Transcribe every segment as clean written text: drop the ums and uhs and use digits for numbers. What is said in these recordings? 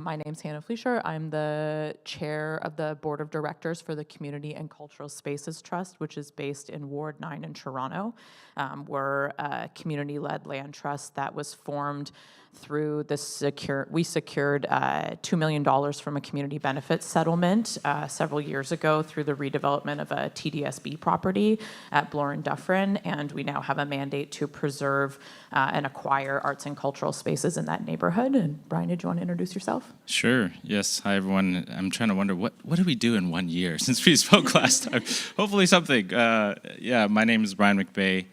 My name's Hannah Fleisher. I'm the chair of the board of directors for the Community and Cultural Spaces Trust, which is based in Ward 9 in Toronto. We're a community-led land trust that was formed through we secured $2 million from a community benefits settlement several years ago through the redevelopment of a TDSB property at Bloor and Dufferin, and we now have a mandate to preserve and acquire arts and cultural spaces in that neighborhood. And Brian, did you want to introduce yourself? Sure. Yes. Hi, everyone. I'm trying to wonder, what did we do in 1 year since we spoke last time? Hopefully something. My name is Brian McBay.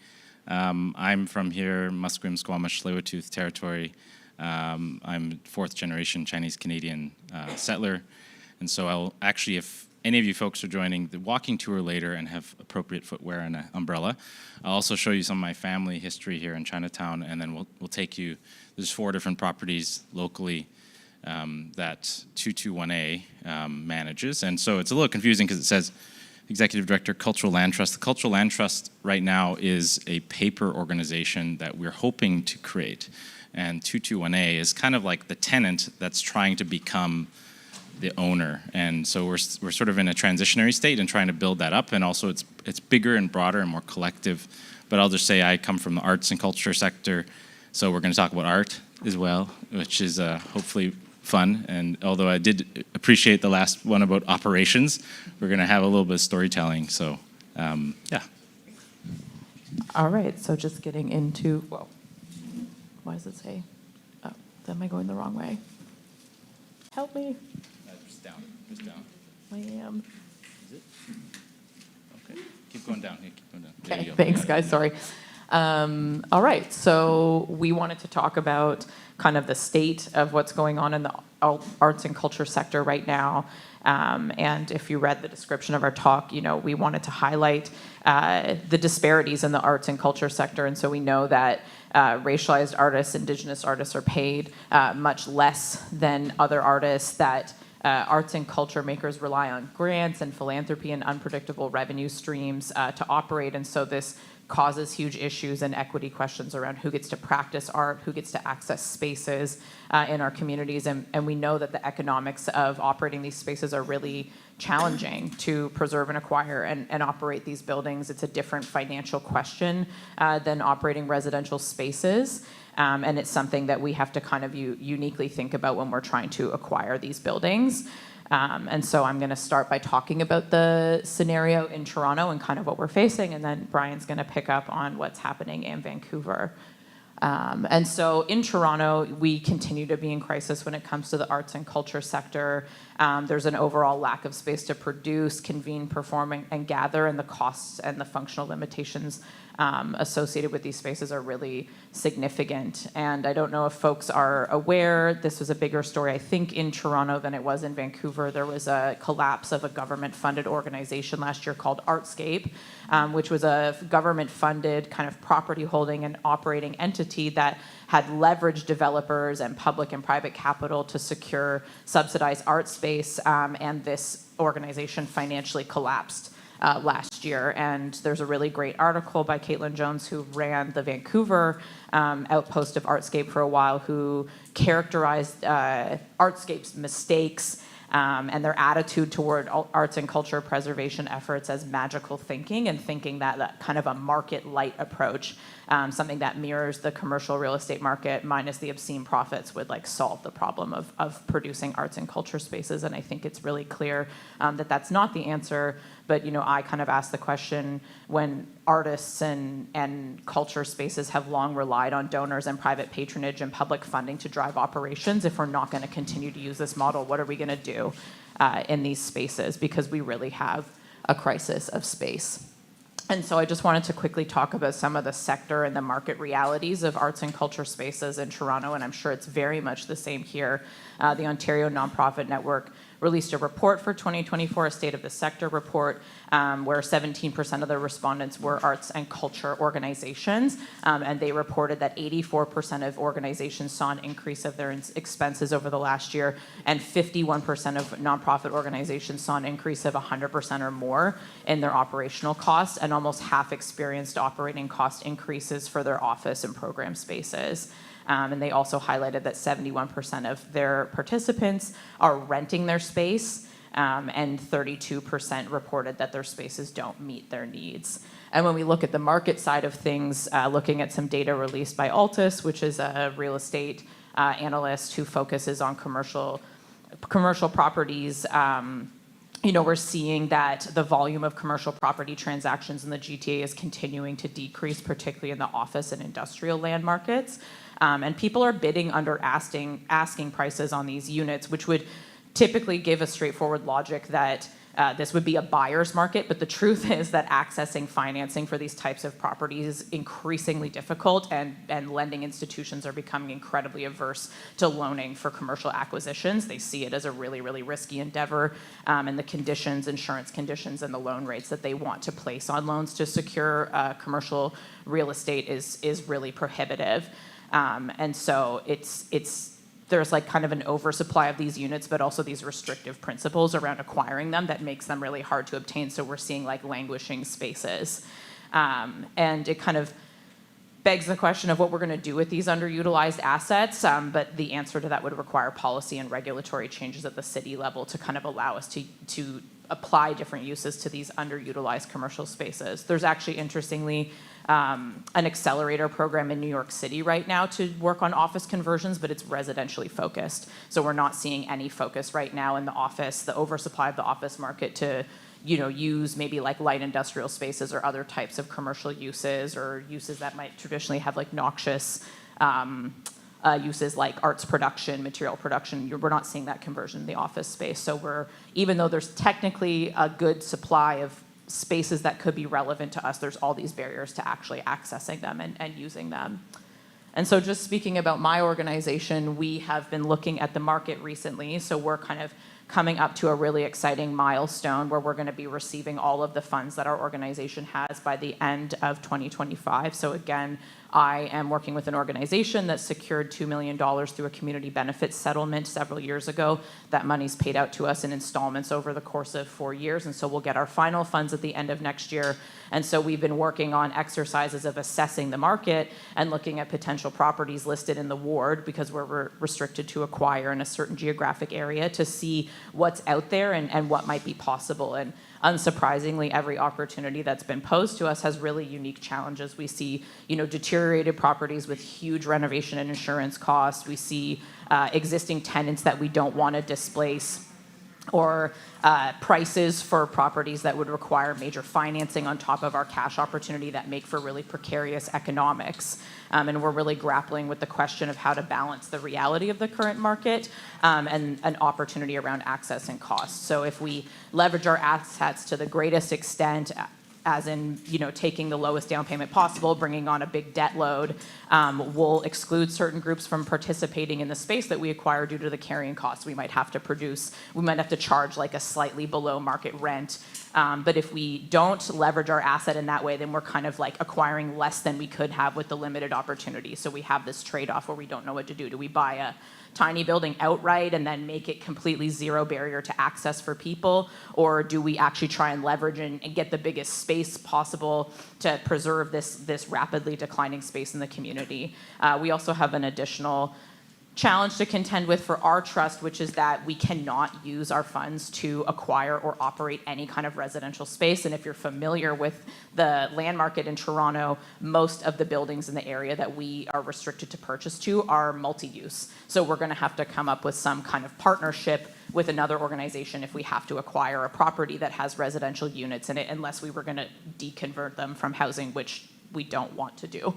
I'm from here, Musqueam, Squamish, Tsleil-Waututh territory. I'm fourth-generation Chinese-Canadian settler. And so I'll actually, if any of you folks are joining the walking tour later and have appropriate footwear and an umbrella, I'll also show you some of my family history here in Chinatown, and then we'll take you, there's 4 different properties locally that 221A manages. And so it's a little confusing because it says Executive Director, Cultural Land Trust. The Cultural Land Trust right now is a paper organization that we're hoping to create. And 221A is kind of like the tenant that's trying to become the owner. And so we're sort of in a transitionary state and trying to build that up. And also it's bigger and broader and more collective. But I'll just say I come from the arts and culture sector. So we're going to talk about art as well, which is hopefully fun. And although I did appreciate the last one about operations, we're going to have a little bit of storytelling. So, yeah. All right, so just getting into, whoa, why does it say, oh, am I going the wrong way? Help me. Just down. I am. Is it? Okay. Keep going down. Here, keep going down. Okay, thanks, guys. Sorry. All right, so we wanted to talk about kind of the state of what's going on in the arts and culture sector right now. And if you read the description of our talk, we wanted to highlight the disparities in the arts and culture sector. And so we know that racialized artists, Indigenous artists are paid much less than other artists, that arts and culture makers rely on grants and philanthropy and unpredictable revenue streams to operate. And so this causes huge issues and equity questions around who gets to practice art, who gets to access spaces in our communities. And we know that the economics of operating these spaces are really challenging to preserve and acquire and operate these buildings. It's a different financial question than operating residential spaces. And it's something that we have to kind of uniquely think about when we're trying to acquire these buildings. And so I'm going to start by talking about the scenario in Toronto and kind of what we're facing, and then Brian's going to pick up on what's happening in Vancouver. And so in Toronto, we continue to be in crisis when it comes to the arts and culture sector. There's an overall lack of space to produce, convene, perform, and gather, and the costs and the functional limitations associated with these spaces are really significant. And I don't know if folks are aware, this was a bigger story, I think, in Toronto than it was in Vancouver. There was a collapse of a government-funded organization last year called Artscape, which was a government-funded kind of property holding and operating entity that had leveraged developers and public and private capital to secure subsidized art space, and this organization financially collapsed last year. And there's a really great article by Caitlin Jones, who ran the Vancouver outpost of Artscape for a while, who characterized Artscape's mistakes and their attitude toward arts and culture preservation efforts as magical thinking, and thinking that kind of a market-light approach, something that mirrors the commercial real estate market minus the obscene profits, would solve the problem of producing arts and culture spaces. And I think it's really clear that that's not the answer. But I kind of asked the question, when artists and culture spaces have long relied on donors and private patronage and public funding to drive operations, if we're not going to continue to use this model, what are we going to do in these spaces? Because we really have a crisis of space. And so I just wanted to quickly talk about some of the sector and the market realities of arts and culture spaces in Toronto, and I'm sure it's very much the same here. The Ontario Nonprofit Network released a report for 2024, a State of the Sector report, where 17% of the respondents were arts and culture organizations, and they reported that 84% of organizations saw an increase of their expenses over the last year, and 51% of nonprofit organizations saw an increase of 100% or more in their operational costs, and almost half experienced operating cost increases for their office and program spaces. And they also highlighted that 71% of their participants are renting their space, and 32% reported that their spaces don't meet their needs. And when we look at the market side of things, looking at some data released by Altus, which is a real estate analyst who focuses on commercial properties, we're seeing that the volume of commercial property transactions in the GTA is continuing to decrease, particularly in the office and industrial land markets. And people are bidding under asking prices on these units, which would typically give a straightforward logic that this would be a buyer's market, but the truth is that accessing financing for these types of properties is increasingly difficult, and lending institutions are becoming incredibly averse to loaning for commercial acquisitions. They see it as a really, really risky endeavor, and the conditions, insurance conditions, and the loan rates that they want to place on loans to secure commercial real estate is really prohibitive. And so there's like kind of an oversupply of these units, but also these restrictive principles around acquiring them that makes them really hard to obtain. So we're seeing like languishing spaces. And it kind of begs the question of what we're going to do with these underutilized assets. But the answer to that would require policy and regulatory changes at the city level to kind of allow us to apply different uses to these underutilized commercial spaces. There's actually, interestingly, an accelerator program in New York City right now to work on office conversions, but it's residentially focused. So we're not seeing any focus right now in the oversupply of the office market to, use maybe like light industrial spaces or other types of commercial uses, or uses that might traditionally have like noxious uses like arts production, material production. We're not seeing that conversion in the office space. So even though there's technically a good supply of spaces that could be relevant to us, there's all these barriers to actually accessing them and using them. And so just speaking about my organization, we have been looking at the market recently. So we're kind of coming up to a really exciting milestone where we're going to be receiving all of the funds that our organization has by the end of 2025. So again, I am working with an organization that secured $2 million through a community benefits settlement several years ago. That money's paid out to us in installments over the course of 4 years, and so we'll get our final funds at the end of next year. And so we've been working on exercises of assessing the market and looking at potential properties listed in the ward, because we're restricted to acquire in a certain geographic area, to see what's out there and what might be possible. And unsurprisingly, every opportunity that's been posed to us has really unique challenges. We see, deteriorated properties with huge renovation and insurance costs. We see existing tenants that we don't want to displace, or prices for properties that would require major financing on top of our cash opportunity that make for really precarious economics. And we're really grappling with the question of how to balance the reality of the current market and an opportunity around access and cost. So if we leverage our assets to the greatest extent, as in, taking the lowest down payment possible, bringing on a big debt load, we'll exclude certain groups from participating in the space that we acquire due to the carrying costs we might have to charge like a slightly below market rent. But if we don't leverage our asset in that way, then we're kind of like acquiring less than we could have with the limited opportunity. So we have this trade-off where we don't know what to do. Do we buy a tiny building outright and then make it completely zero barrier to access for people? Or do we actually try and leverage and get the biggest space possible to preserve this rapidly declining space in the community? We also have an additional challenge to contend with for our trust, which is that we cannot use our funds to acquire or operate any kind of residential space. And if you're familiar with the land market in Toronto, most of the buildings in the area that we are restricted to purchase to are multi-use. So we're going to have to come up with some kind of partnership with another organization if we have to acquire a property that has residential units in it, unless we were going to deconvert them from housing, which we don't want to do.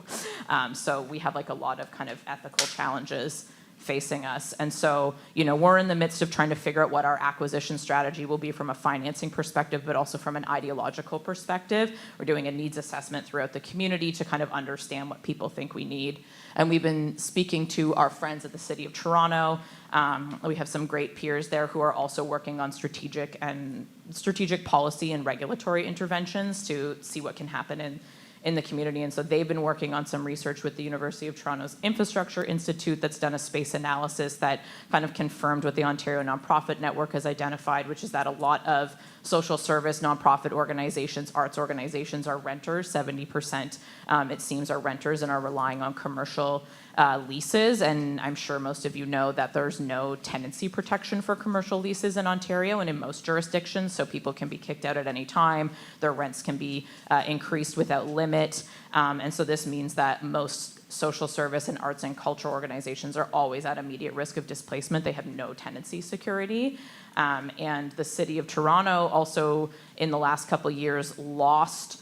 So we have like a lot of kind of ethical challenges facing us. And so, we're in the midst of trying to figure out what our acquisition strategy will be from a financing perspective, but also from an ideological perspective. We're doing a needs assessment throughout the community to kind of understand what people think we need. And we've been speaking to our friends at the City of Toronto. We have some great peers there who are also working on strategic policy and regulatory interventions to see what can happen in the community. And so they've been working on some research with the University of Toronto's Infrastructure Institute that's done a space analysis that kind of confirmed what the Ontario Nonprofit Network has identified, which is that a lot of social service, nonprofit organizations, arts organizations are renters. 70%, it seems, are renters and are relying on commercial leases, and I'm sure most of you know that there's no tenancy protection for commercial leases in Ontario and in most jurisdictions, so people can be kicked out at any time. Their rents can be increased without limit, and so this means that most social service and arts and culture organizations are always at immediate risk of displacement. They have no tenancy security. And the City of Toronto also, in the last couple of years, lost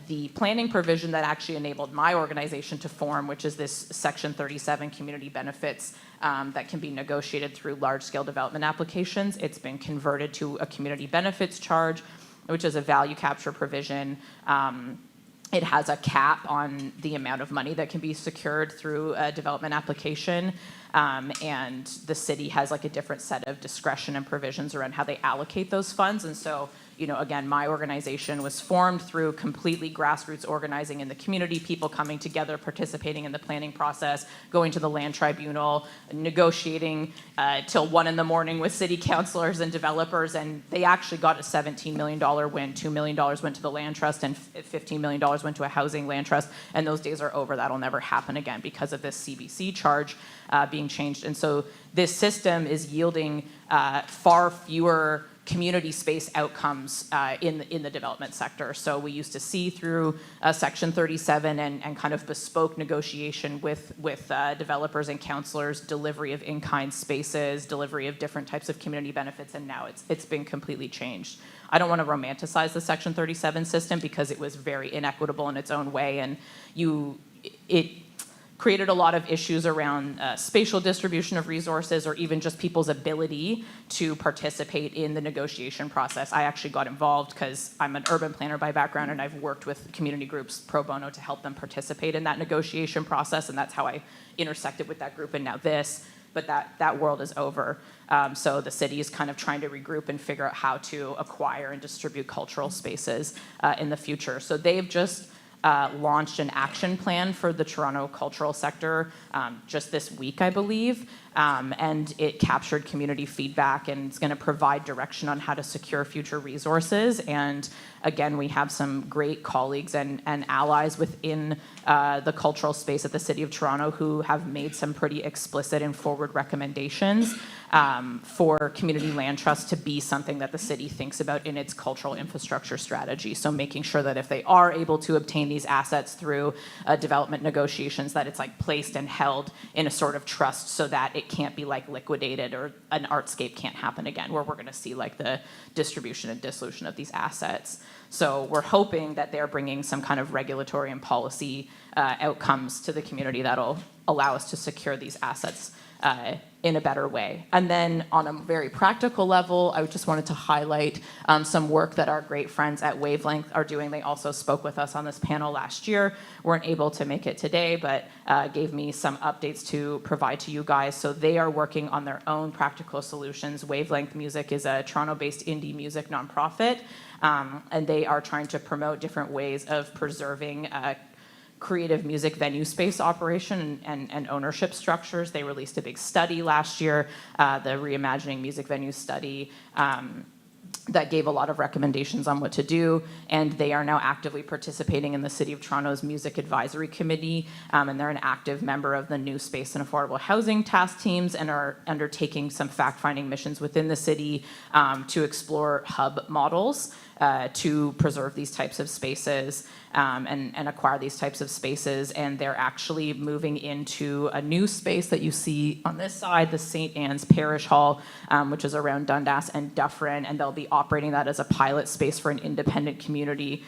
the planning provision that actually enabled my organization to form, which is this Section 37 community benefits that can be negotiated through large-scale development applications. It's been converted to a community benefits charge, which is a value capture provision. It has a cap on the amount of money that can be secured through a development application. And the city has like a different set of discretion and provisions around how they allocate those funds. And so, you know, again, my organization was formed through completely grassroots organizing in the community, people coming together, participating in the planning process, going to the land tribunal, negotiating till 1 a.m. with city councilors and developers. And they actually got a $17 million win. $2 million went to the land trust and $15 million went to a housing land trust. And those days are over. That'll never happen again because of this CBC charge being changed. And so this system is yielding far fewer community space outcomes in the development sector. So we used to see through Section 37 and kind of bespoke negotiation with developers and councilors, delivery of in-kind spaces, delivery of different types of community benefits, and now it's been completely changed. I don't want to romanticize the Section 37 system because it was very inequitable in its own way, and it created a lot of issues around spatial distribution of resources or even just people's ability to participate in the negotiation process. I actually got involved because I'm an urban planner by background and I've worked with community groups pro bono to help them participate in that negotiation process, and that's how I intersected with that group and now this, but that world is over. So the city is kind of trying to regroup and figure out how to acquire and distribute cultural spaces in the future. So they've just launched an action plan for the Toronto cultural sector just this week, I believe, and it captured community feedback and it's going to provide direction on how to secure future resources. And again, we have some great colleagues and allies within the cultural space at the City of Toronto who have made some pretty explicit and forward recommendations for community land trust to be something that the city thinks about in its cultural infrastructure strategy. So making sure that if they are able to obtain these assets through development negotiations, that it's like placed and held in a sort of trust so that it can't be like liquidated or an artscape can't happen again, where we're going to see like the distribution and dissolution of these assets. So we're hoping that they're bringing some kind of regulatory and policy outcomes to the community that'll allow us to secure these assets in a better way. And then on a very practical level, I just wanted to highlight some work that our great friends at Wavelength are doing. They also spoke with us on this panel last year, weren't able to make it today, but gave me some updates to provide to you guys. So they are working on their own practical solutions. Wavelength Music is a Toronto-based indie music nonprofit, and they are trying to promote different ways of preserving creative music venue space operation and ownership structures. They released a big study last year, the Reimagining Music Venues study, that gave a lot of recommendations on what to do, and they are now actively participating in the City of Toronto's Music Advisory Committee, and they're an active member of the New Space and Affordable Housing task teams and are undertaking some fact-finding missions within the city to explore hub models to preserve these types of spaces and acquire these types of spaces. And they're actually moving into a new space that you see on this side, the St. Anne's Parish Hall, which is around Dundas and Dufferin, and they'll be operating that as a pilot space for an independent community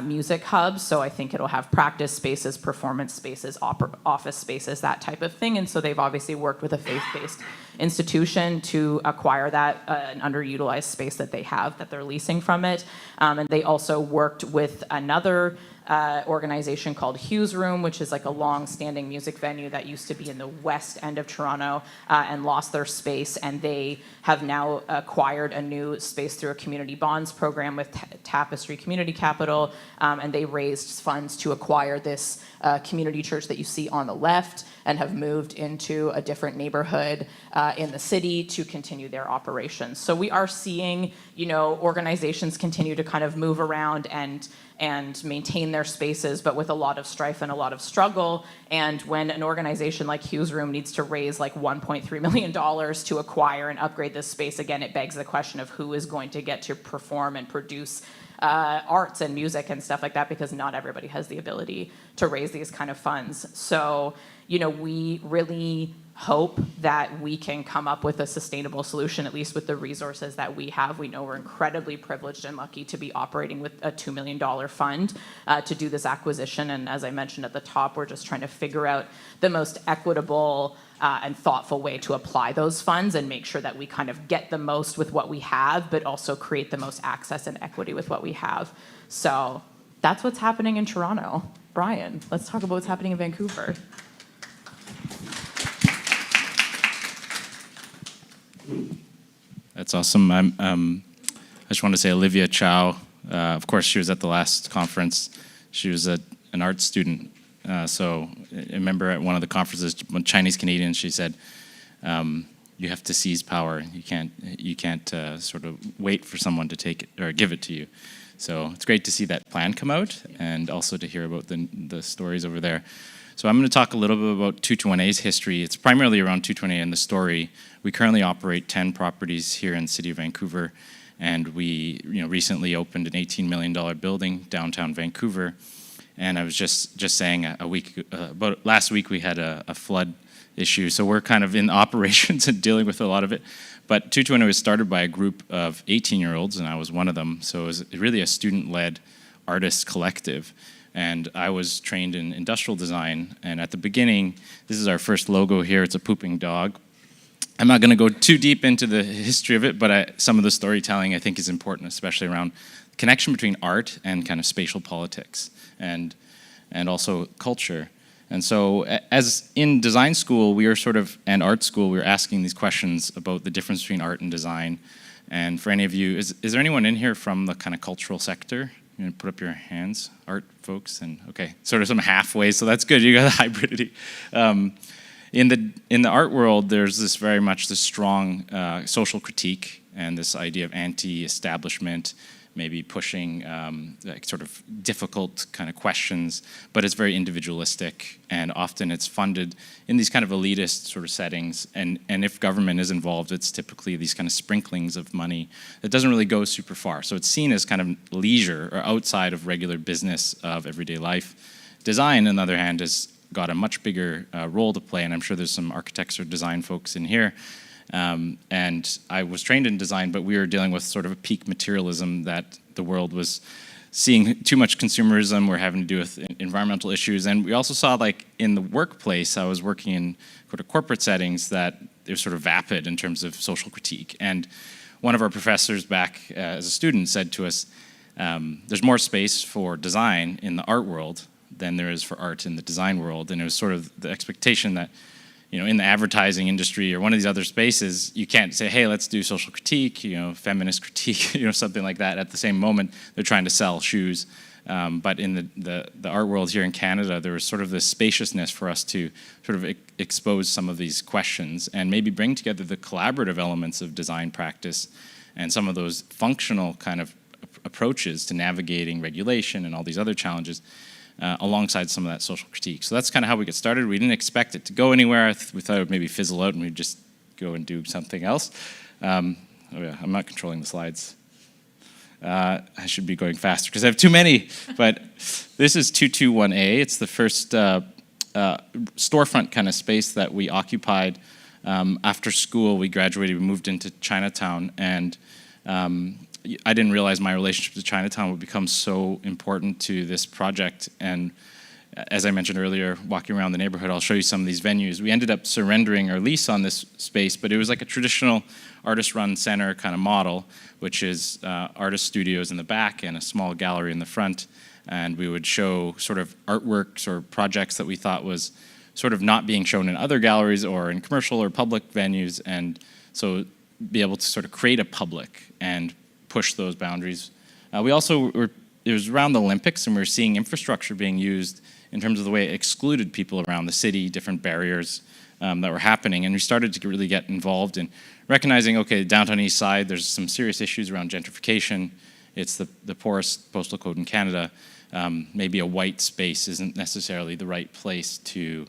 music hub. So I think it'll have practice spaces, performance spaces, office spaces, that type of thing. And so they've obviously worked with a faith-based institution to acquire that an underutilized space that they have that they're leasing from it. And they also worked with another organization called Hughes Room, which is like a long-standing music venue that used to be in the west end of Toronto and lost their space. And they have now acquired a new space through a community bonds program with Tapestry Community Capital. And they raised funds to acquire this community church that you see on the left and have moved into a different neighborhood in the city to continue their operations. So we are seeing, organizations continue to kind of move around and maintain their spaces, but with a lot of strife and a lot of struggle. And when an organization like Hughes Room needs to raise like $1.3 million to acquire and upgrade this space, again, it begs the question of who is going to get to perform and produce arts and music and stuff like that, because not everybody has the ability to raise these kind of funds. So, we really hope that we can come up with a sustainable solution, at least with the resources that we have. We know we're incredibly privileged and lucky to be operating with a $2 million fund to do this acquisition. And as I mentioned at the top, we're just trying to figure out the most equitable and thoughtful way to apply those funds and make sure that we kind of get the most with what we have, but also create the most access and equity with what we have. So that's what's happening in Toronto. Brian, let's talk about what's happening in Vancouver. That's awesome. I just want to say Olivia Chow, of course, she was at the last conference. She was an art student. So I remember at one of the conferences, one Chinese Canadian, she said, you have to seize power. You can't sort of wait for someone to take it or give it to you. So it's great to see that plan come out and also to hear about the stories over there. So I'm going to talk a little bit about 221A's history. It's primarily around 221A and the story. We currently operate 10 properties here in the city of Vancouver, and we recently opened an $18 million building downtown Vancouver. And I was just saying about last week we had a flood issue, so we're kind of in operations and dealing with a lot of it. But 221A was started by a group of 18-year-olds, and I was one of them. So it was really a student-led artist collective. And I was trained in industrial design. And at the beginning, this is our first logo here. It's a pooping dog. I'm not going to go too deep into the history of it, but some of the storytelling I think is important, especially around the connection between art and kind of spatial politics and also culture. And so as in design school, and art school, we were asking these questions about the difference between art and design. And for any of you, is there anyone in here from the kind of cultural sector? You're gonna put up your hands, art folks, and okay, sort of some halfway, so that's good. You got the hybridity. In the art world, there's this very much this strong social critique and this idea of anti-establishment, maybe pushing like sort of difficult kind of questions, but it's very individualistic, and often it's funded in these kind of elitist sort of settings, and if government is involved, it's typically these kind of sprinklings of money that doesn't really go super far. So it's seen as kind of leisure or outside of regular business of everyday life. Design, on the other hand, has got a much bigger role to play, and I'm sure there's some architects or design folks in here. And I was trained in design, but we were dealing with sort of a peak materialism that the world was seeing too much consumerism. We're having to do with environmental issues. And we also saw, like, in the workplace, I was working in sort of corporate settings, that it was sort of vapid in terms of social critique. And one of our professors back as a student said to us, there's more space for design in the art world than there is for art in the design world. And it was sort of the expectation that, in the advertising industry or one of these other spaces, you can't say, hey, let's do social critique, feminist critique, something like that. At the same moment, they're trying to sell shoes. But in the art world here in Canada, there was sort of this spaciousness for us to sort of expose some of these questions and maybe bring together the collaborative elements of design practice and some of those functional kind of approaches to navigating regulation and all these other challenges, alongside some of that social critique. So that's kind of how we get started. We didn't expect it to go anywhere. We thought it would maybe fizzle out and we'd just go and do something else. I'm not controlling the slides. I should be going faster because I have too many. But this is 221A. It's the first storefront kind of space that we occupied after school. We graduated, we moved into Chinatown, and I didn't realize my relationship to Chinatown would become so important to this project. And as I mentioned earlier, walking around the neighborhood, I'll show you some of these venues. We ended up surrendering our lease on this space, but it was like a traditional artist-run center kind of model, which is artist studios in the back and a small gallery in the front. And we would show sort of artworks or projects that we thought was sort of not being shown in other galleries or in commercial or public venues, and so be able to sort of create a public and push those boundaries. We also it was around the Olympics, and we were seeing infrastructure being used in terms of the way it excluded people around the city, different barriers that were happening. And we started to really get involved in recognizing, okay, downtown east side, there's some serious issues around gentrification. It's the poorest postal code in Canada. Maybe a white space isn't necessarily the right place to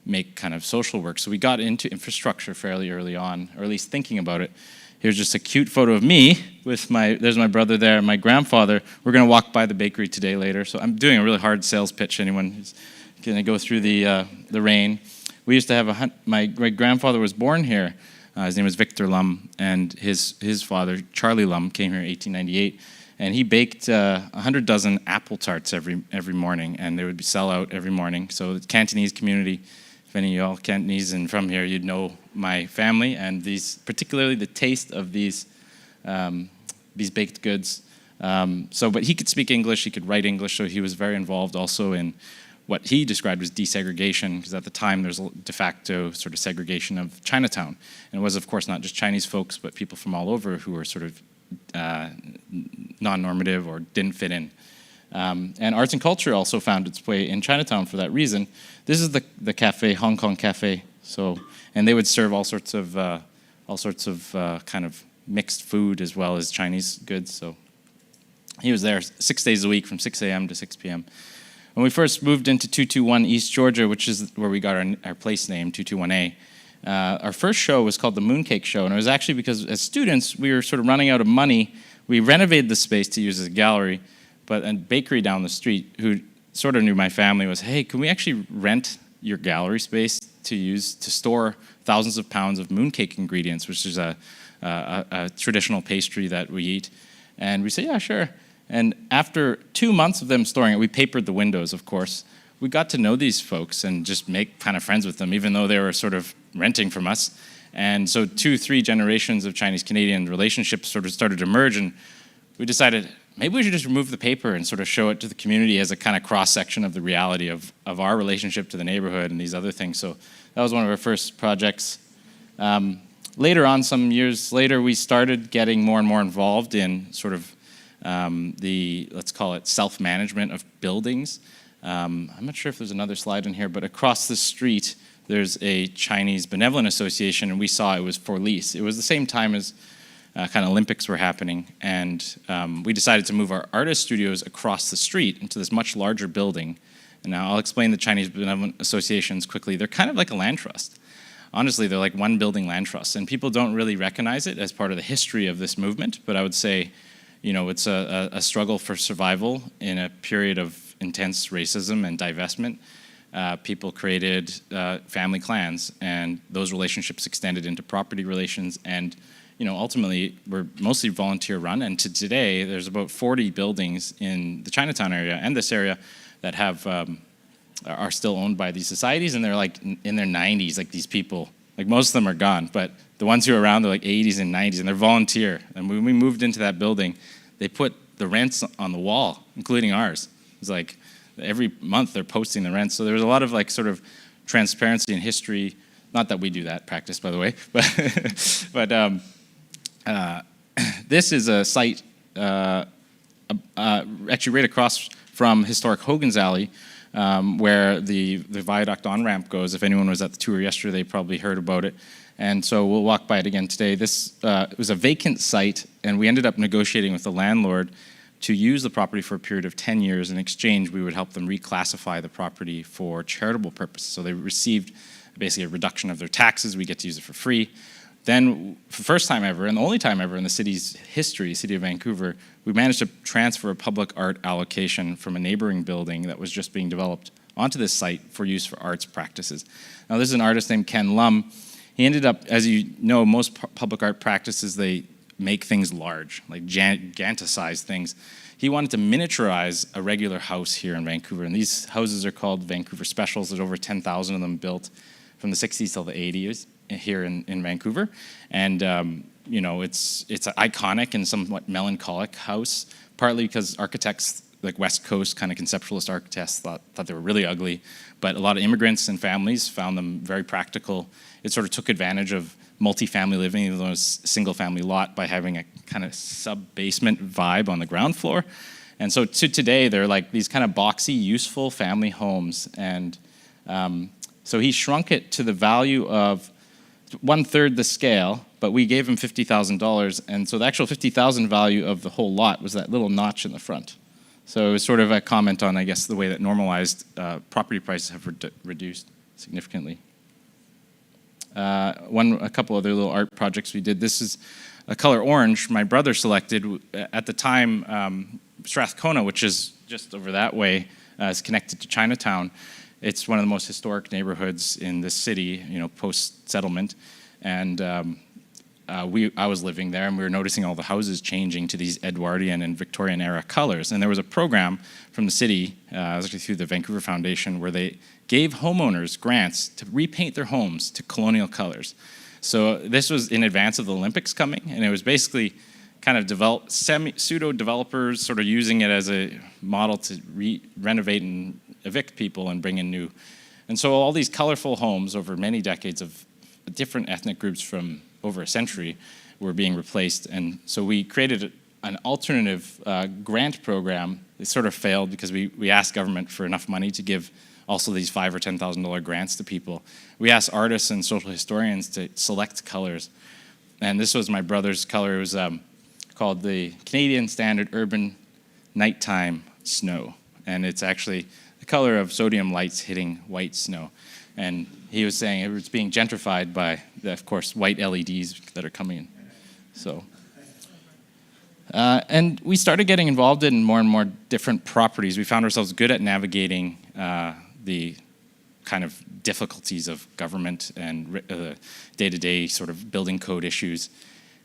make kind of social work. So we got into infrastructure fairly early on, or at least thinking about it. Here's just a cute photo of me with there's my brother there and my grandfather. We're gonna walk by the bakery today later. So I'm doing a really hard sales pitch. Anyone who's gonna go through the rain. We used to have my great-grandfather was born here. His name was Victor Lum, and his father, Charlie Lum, came here in 1898. And he baked 100 dozen apple tarts every morning, and they would sell out every morning. So the Cantonese community, if any of y'all Cantonese and from here, you'd know my family, and particularly the taste of these baked goods. But he could speak English, he could write English, so he was very involved also in what he described as desegregation, because at the time there was a de facto sort of segregation of Chinatown. And it was, of course, not just Chinese folks, but people from all over who were sort of non-normative or didn't fit in. And arts and culture also found its way in Chinatown for that reason. This is the cafe, Hong Kong Cafe. And they would serve all sorts of kind of mixed food as well as Chinese goods. So he was there 6 days a week from 6 a.m. to 6 p.m. When we first moved into 221 East Georgia, which is where we got our place name, 221A, our first show was called the Mooncake Show, and it was actually because as students, we were sort of running out of money. We renovated the space to use as a gallery, but a bakery down the street who sort of knew my family was, hey, can we actually rent your gallery space to use to store thousands of pounds of mooncake ingredients, which is a traditional pastry that we eat? And we said, yeah, sure. And after 2 months of them storing it, we papered the windows, of course. We got to know these folks and just make kind of friends with them, even though they were sort of renting from us. And so 2-3 generations of Chinese-Canadian relationships sort of started to emerge, and we decided maybe we should just remove the paper and sort of show it to the community as a kind of cross-section of the reality of our relationship to the neighborhood and these other things. So that was one of our first projects. Later on, some years later, we started getting more and more involved in sort of let's call it self-management of buildings. I'm not sure if there's another slide in here, but across the street, there's a Chinese Benevolent Association, and we saw it was for lease. It was the same time as kind of Olympics were happening, and we decided to move our artist studios across the street into this much larger building. And now I'll explain the Chinese Benevolent Associations quickly. They're kind of like a land trust. Honestly, they're like one building land trust, and people don't really recognize it as part of the history of this movement, but I would say, you know, it's a struggle for survival in a period of intense racism and divestment. People created family clans, and those relationships extended into property relations, and ultimately we're mostly volunteer run. And to today, there's about 40 buildings in the Chinatown area and this area that are still owned by these societies, and they're like in their 90s, like these people. Like most of them are gone, but the ones who are around, they're like 80s and 90s, and they're volunteer. And when we moved into that building, they put the rents on the wall, including ours. It's like every month they're posting the rents. So there was a lot of like sort of transparency in history. Not that we do that practice, by the way, but this is a site actually right across from historic Hogan's Alley, where the viaduct on-ramp goes. If anyone was at the tour yesterday, they probably heard about it. And so we'll walk by it again today. This was a vacant site, and we ended up negotiating with the landlord to use the property for a period of 10 years. In exchange, we would help them reclassify the property for charitable purposes. So they received basically a reduction of their taxes. We get to use it for free. Then, for the first time ever, and the only time ever in the city's history, City of Vancouver, we managed to transfer a public art allocation from a neighboring building that was just being developed onto this site for use for arts practices. Now, this is an artist named Ken Lum. He ended up, as you know, most public art practices, they make things large, like giganticize things. He wanted to miniaturize a regular house here in Vancouver, and these houses are called Vancouver Specials. There's over 10,000 of them built from the 60s till the 80s here in Vancouver. And it's an iconic and somewhat melancholic house, partly because architects, like West Coast kind of conceptualist architects, thought they were really ugly, but a lot of immigrants and families found them very practical. It sort of took advantage of multi-family living, even though it was a single-family lot, by having a kind of sub-basement vibe on the ground floor. And so to today, they're like these kind of boxy, useful family homes. And so he shrunk it to the value of 1/3 the scale, but we gave him $50,000. And so the actual $50,000 value of the whole lot was that little notch in the front. So it was sort of a comment on, I guess, the way that normalized property prices have reduced significantly. A couple other little art projects we did. This is a color orange my brother selected. At the time, Strathcona, which is just over that way, is connected to Chinatown. It's one of the most historic neighborhoods in this city, post-settlement. And I was living there, and we were noticing all the houses changing to these Edwardian and Victorian-era colors. And there was a program from the city, actually through the Vancouver Foundation, where they gave homeowners grants to repaint their homes to colonial colors. So this was in advance of the Olympics coming, and it was basically kind of pseudo-developers sort of using it as a model to renovate and evict people and bring in new. And so all these colorful homes over many decades of different ethnic groups from over a century were being replaced. And so we created an alternative grant program. It sort of failed because we asked government for enough money to give also these $5,000 or $10,000 grants to people. We asked artists and social historians to select colors. And this was my brother's color. It was called the Canadian Standard Urban Nighttime Snow. And it's actually the color of sodium lights hitting white snow. And he was saying it was being gentrified by, of course, white LEDs that are coming in. So, and we started getting involved in more and more different properties. We found ourselves good at navigating the kind of difficulties of government and day-to-day sort of building code issues,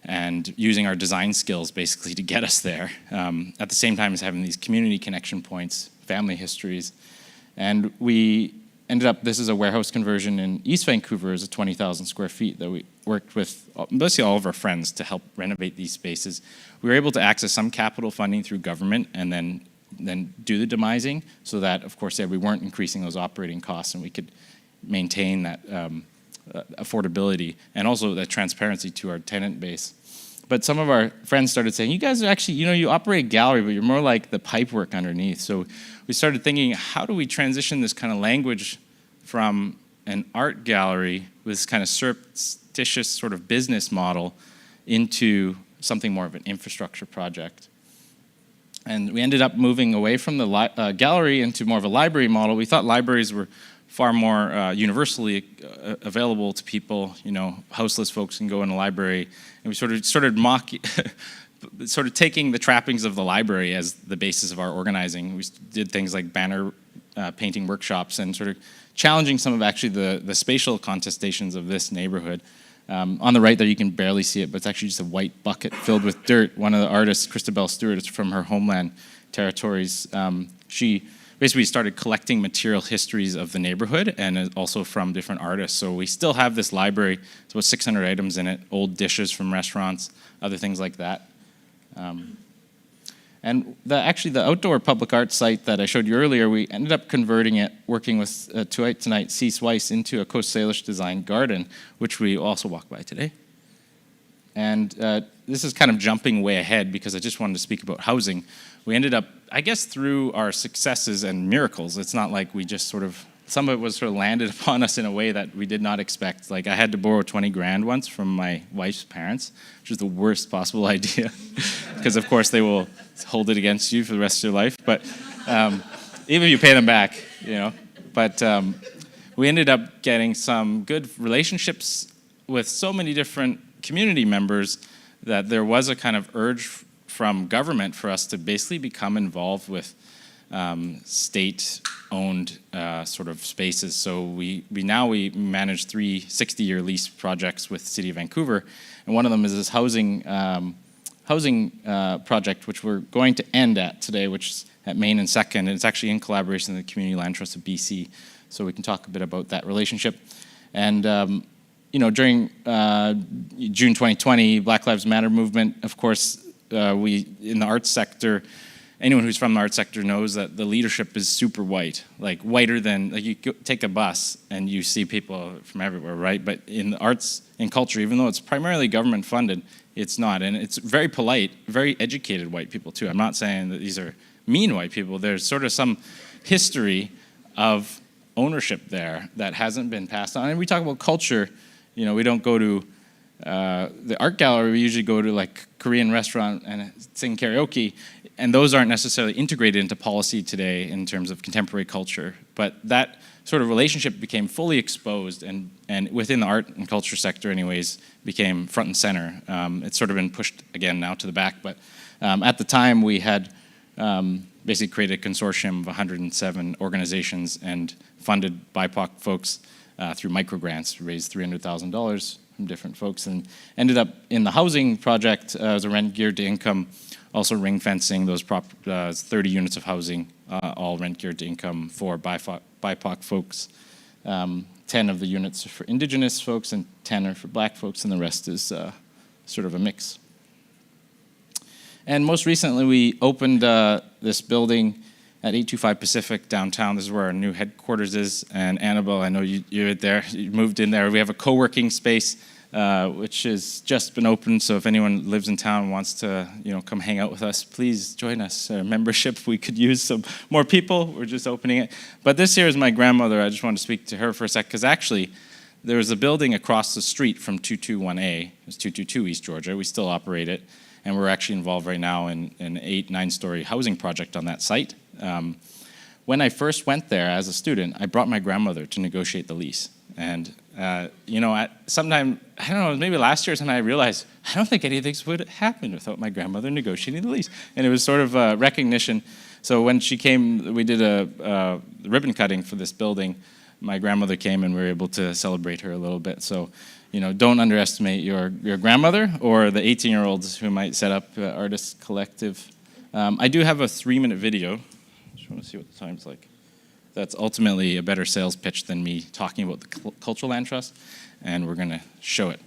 and using our design skills basically to get us there. At the same time as having these community connection points, family histories. And we ended up, this is a warehouse conversion in East Vancouver, is a 20,000 square feet that we worked with basically all of our friends to help renovate these spaces. We were able to access some capital funding through government and then do the demising so that, of course, we weren't increasing those operating costs and we could maintain that affordability and also that transparency to our tenant base. But some of our friends started saying, you guys are actually, you operate a gallery, but you're more like the pipe work underneath. So we started thinking, how do we transition this kind of language from an art gallery with this kind of surreptitious sort of business model into something more of an infrastructure project? And we ended up moving away from the gallery into more of a library model. We thought libraries were far more universally available to people. Houseless folks can go in a library. And we sort of taking the trappings of the library as the basis of our organizing. We did things like banner painting workshops and sort of challenging some of actually the spatial contestations of this neighborhood. On the right there, you can barely see it, but it's actually just a white bucket filled with dirt. One of the artists, Christabel Stewart, is from her homeland territories. She basically started collecting material histories of the neighborhood and also from different artists. So we still have this library. It's about 600 items in it, old dishes from restaurants, other things like that. And actually the outdoor public art site that I showed you earlier, we ended up converting it, working with tonight C. Swice, into a Coast Salish design garden, which we also walk by today. And this is kind of jumping way ahead because I just wanted to speak about housing. We ended up, I guess, through our successes and miracles. It's not like we just some of it was sort of landed upon us in a way that we did not expect. Like I had to borrow 20 grand once from my wife's parents, which was the worst possible idea because of course they will hold it against you for the rest of your life. But even if you pay them back, But we ended up getting some good relationships with so many different community members that there was a kind of urge from government for us to basically become involved with state-owned sort of spaces. So we manage 3 60-year lease projects with the City of Vancouver, and one of them is this housing project, which we're going to end at today, which is at Main and Second, and it's actually in collaboration with the Community Land Trust of BC. So we can talk a bit about that relationship. And during June 2020, Black Lives Matter movement, of course, we in the arts sector. Anyone who's from the arts sector knows that the leadership is super white, like whiter than, like you take a bus and you see people from everywhere, right? But in the arts and culture, even though it's primarily government funded, it's not. And it's very polite, very educated white people too. I'm not saying that these are mean white people. There's sort of some history of ownership there that hasn't been passed on. And we talk about culture, you know, we don't go to the art gallery, we usually go to like Korean restaurant and sing karaoke, and those aren't necessarily integrated into policy today in terms of contemporary culture. But that sort of relationship became fully exposed and within the art and culture sector anyways, became front and center. It's sort of been pushed again now to the back, but at the time we had basically created a consortium of 107 organizations and funded BIPOC folks through microgrants, raised $300,000 from different folks, and ended up in the housing project as a rent geared to income, also ring fencing those 30 units of housing, all rent geared to income for BIPOC folks. 10 of the units are for Indigenous folks and 10 are for Black folks, and the rest is sort of a mix. And most recently, we opened this building at 825 Pacific downtown. This is where our new headquarters is. And Annabelle, I know you're there. You moved in there. We have a co-working space, which has just been opened. So if anyone lives in town and wants to, you know, come hang out with us, please join us. Membership, we could use some more people. We're just opening it. But this here is my grandmother. I just want to speak to her for a sec, because actually, there was a building across the street from 221A. It's 222 East Georgia. We still operate it. And we're actually involved right now in an 8-9-story housing project on that site. When I first went there as a student, I brought my grandmother to negotiate the lease. And, you know, sometime, I don't know, maybe last year or something, I realized, I don't think any of this would happen without my grandmother negotiating the lease. And it was sort of a recognition. So when she came, we did a ribbon cutting for this building. My grandmother came and we were able to celebrate her a little bit. So, you know, don't underestimate your grandmother or the 18-year-olds who might set up Artists Collective. I do have a 3-minute video. Just want to see what the time's like. That's ultimately a better sales pitch than me talking about the Cultural Land Trust, and we're going to show it.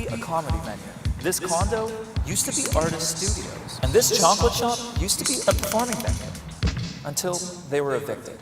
A comedy venue. This condo used to be artist studios, and this chocolate shop used to be a performing venue until they were evicted.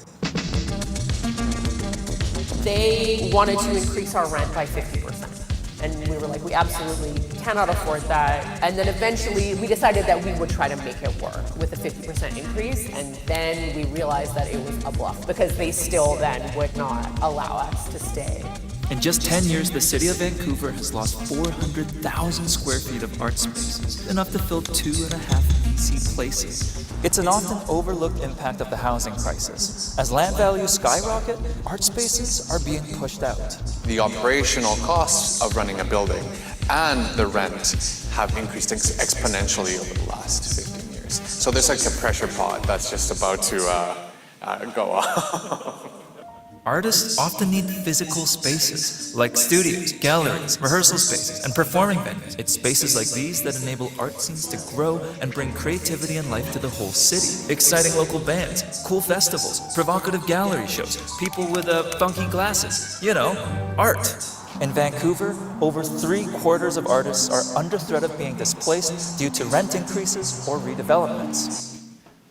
They wanted to increase our rent by 50%. And we were like, we absolutely cannot afford that. And then eventually we decided that we would try to make it work with a 50% increase. And then we realized that it was a bluff because they still then would not allow us to stay. In just 10 years, the city of Vancouver has lost 400,000 square feet of art spaces, enough to fill 2.5 BC places. It's an often overlooked impact of the housing crisis. As land values skyrocket, art spaces are being pushed out. The operational costs of running a building and the rent have increased exponentially over the last 15 years. So there's like a pressure pot that's just about to go off. Artists often need physical spaces, like studios, galleries, rehearsal spaces, and performing venues. It's spaces like these that enable art scenes to grow and bring creativity and life to the whole city. Exciting local bands, cool festivals, provocative gallery shows, people with funky glasses. You know, art. In Vancouver, over 3/4 of artists are under threat of being displaced due to rent increases or redevelopments.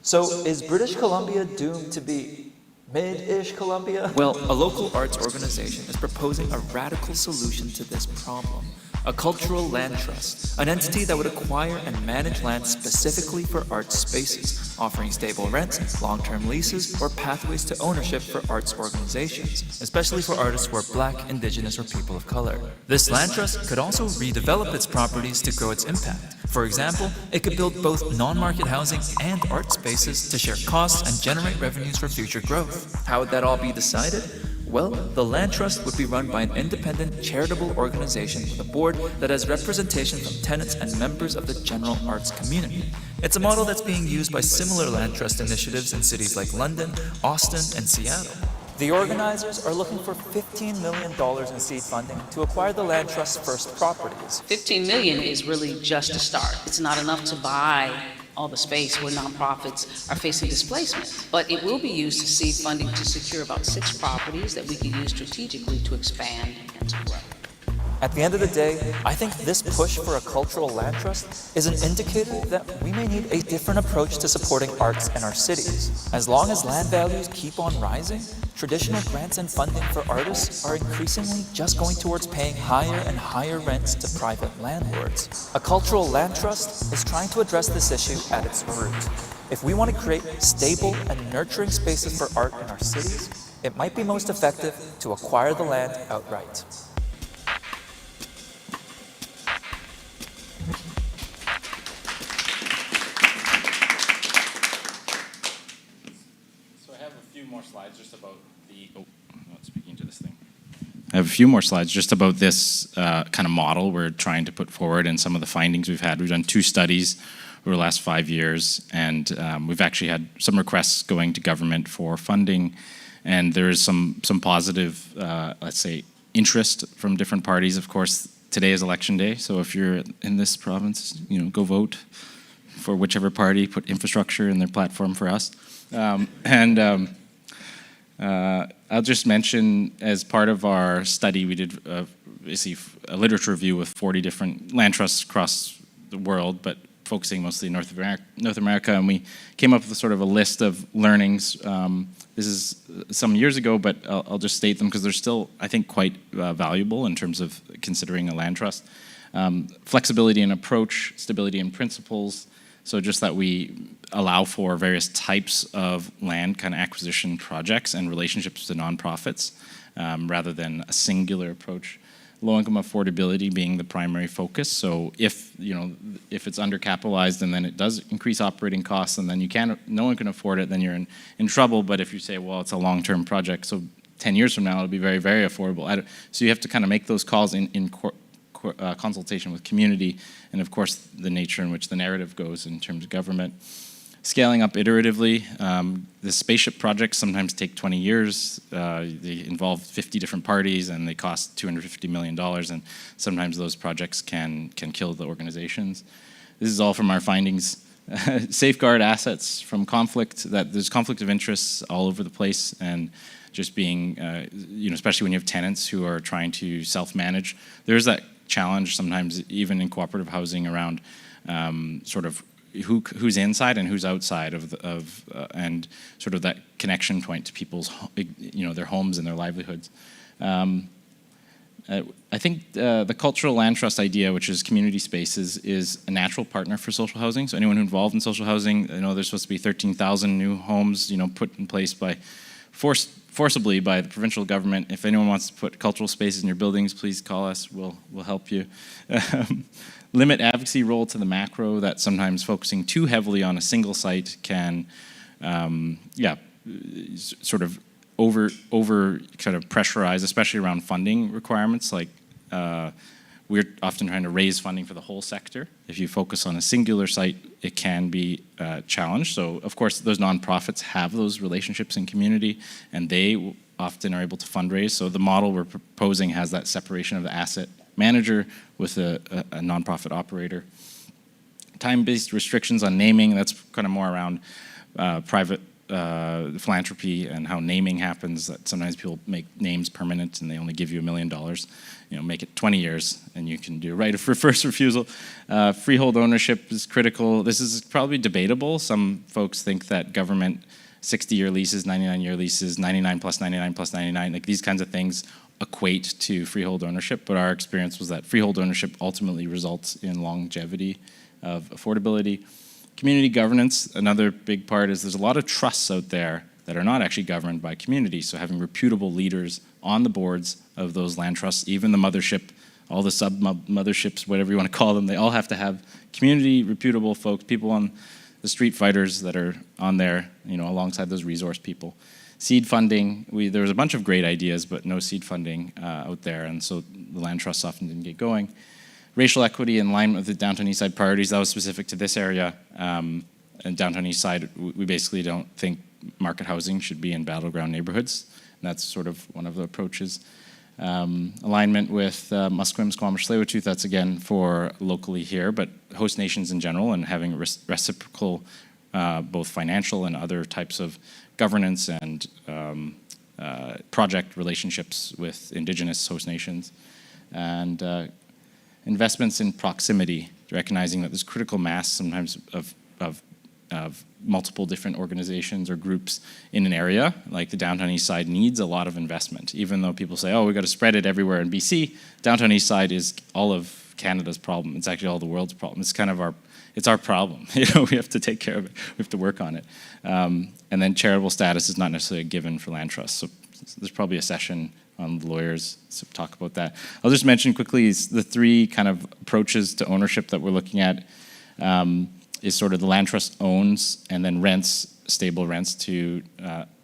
So is British Columbia doomed to be mid-ish Columbia? Well, a local arts organization is proposing a radical solution to this problem. A cultural land trust, an entity that would acquire and manage land specifically for art spaces, offering stable rents, long-term leases, or pathways to ownership for arts organizations, especially for artists who are Black, Indigenous, or people of color. This land trust could also redevelop its properties to grow its impact. For example, it could build both non-market housing and art spaces to share costs and generate revenues for future growth. How would that all be decided? Well, the land trust would be run by an independent charitable organization with a board that has representation from tenants and members of the general arts community. It's a model that's being used by similar land trust initiatives in cities like London, Austin, and Seattle. The organizers are looking for $15 million in seed funding to acquire the land trust's first properties. $15 million is really just a start. It's not enough to buy all the space where nonprofits are facing displacement. But it will be used to seed funding to secure about 6 properties that we can use strategically to expand and to grow. At the end of the day, I think this push for a cultural land trust is an indicator that we may need a different approach to supporting arts in our cities. As long as land values keep on rising, traditional grants and funding for artists are increasingly just going towards paying higher and higher rents to private landlords. A cultural land trust is trying to address this issue at its root. If we want to create stable and nurturing spaces for art in our cities, it might be most effective to acquire the land outright. So I have a few more slides just about the, I'm not speaking to this thing. I have a few more slides just about this kind of model we're trying to put forward and some of the findings we've had. We've done 2 studies over the last 5 years, and we've actually had some requests going to government for funding, and there is some positive, let's say, interest from different parties. Of course, today is election day, so if you're in this province, go vote for whichever party put infrastructure in their platform for us. I'll just mention, as part of our study, we did basically a literature review with 40 different land trusts across the world, but focusing mostly in North America, and we came up with sort of a list of learnings. This is some years ago, but I'll just state them because they're still, I think, quite valuable in terms of considering a land trust. Flexibility in approach, stability in principles, so just that we allow for various types of land kind of acquisition projects and relationships to nonprofits rather than a singular approach. Low-income affordability being the primary focus. So if it's undercapitalized and then it does increase operating costs and then no one can afford it, then you're in trouble. But if you say, well, it's a long-term project, so 10 years from now it'll be very, very affordable. So you have to kind of make those calls in consultation with community, and of course the nature in which the narrative goes in terms of government. Scaling up iteratively. The spaceship projects sometimes take 20 years. They involve 50 different parties and they cost $250 million, and sometimes those projects can kill the organizations. This is all from our findings. Safeguard assets from conflict, that there's conflict of interests all over the place, and just being, especially when you have tenants who are trying to self-manage. There's that challenge sometimes even in cooperative housing around sort of who's inside and who's outside and sort of that connection point to people's, their homes and their livelihoods. I think the cultural land trust idea, which is community spaces, is a natural partner for social housing. So anyone involved in social housing, there's supposed to be 13,000 new homes, put in place forcibly by the provincial government. If anyone wants to put cultural spaces in your buildings, please call us. We'll help you. Limit advocacy role to the macro, that sometimes focusing too heavily on a single site can, sort of over kind of pressurize, especially around funding requirements. Like we're often trying to raise funding for the whole sector. If you focus on a singular site, it can be challenged. So of course, those nonprofits have those relationships in community, and they often are able to fundraise. So the model we're proposing has that separation of the asset manager with a nonprofit operator. Time-based restrictions on naming, that's kind of more around private philanthropy and how naming happens, that sometimes people make names permanent and they only give you $1 million. Make it 20 years and you can do right of first refusal. Freehold ownership is critical. This is probably debatable. Some folks think that government 60-year leases, 99-year leases, 99 plus 99 plus 99, like these kinds of things equate to freehold ownership, but our experience was that freehold ownership ultimately results in longevity of affordability. Community governance, another big part is there's a lot of trusts out there that are not actually governed by community, so having reputable leaders on the boards of those land trusts, even the mothership, all the sub-motherships, whatever you want to call them, they all have to have community, reputable folks, people on the street fighters that are on there, alongside those resource people. Seed funding, there was a bunch of great ideas, but no seed funding out there, and so the land trusts often didn't get going. Racial equity in line with the Downtown Eastside priorities, that was specific to this area. And Downtown Eastside, we basically don't think market housing should be in battleground neighborhoods, and that's sort of one of the approaches. Alignment with Musqueam, Squamish, Tsleil-Waututh, that's again for locally here, but host nations in general, and having reciprocal both financial and other types of governance and project relationships with Indigenous host nations. and investments in proximity, recognizing that there's critical mass sometimes of multiple different organizations or groups in an area. Like the Downtown East Side needs a lot of investment. Even though people say, oh, we've got to spread it everywhere in BC, Downtown East Side is all of Canada's problem. It's actually all the world's problem. It's kind of our problem. We have to take care of it. We have to work on it. And then charitable status is not necessarily a given for land trusts. So there's probably a session on the lawyers to talk about that. I'll just mention quickly is the three kind of approaches to ownership that we're looking at. Is sort of the land trust owns and then rents, stable rents to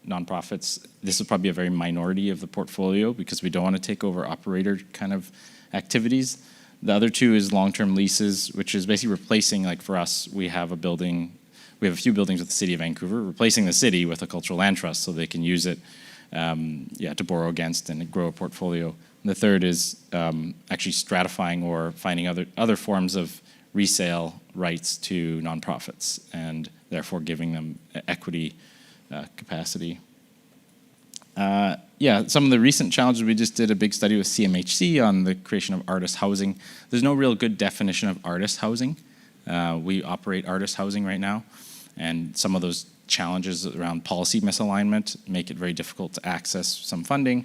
nonprofits. This is probably a very minority of the portfolio because we don't want to take over operator kind of activities. The other two is long-term leases, which is basically replacing, like for us, we have a few buildings with the City of Vancouver, replacing the city with a cultural land trust so they can use it to borrow against and grow a portfolio. And the third is actually stratifying or finding other forms of resale rights to nonprofits and therefore giving them equity capacity. Some of the recent challenges, we just did a big study with CMHC on the creation of artist housing. There's no real good definition of artist housing. We operate artist housing right now, and some of those challenges around policy misalignment make it very difficult to access some funding.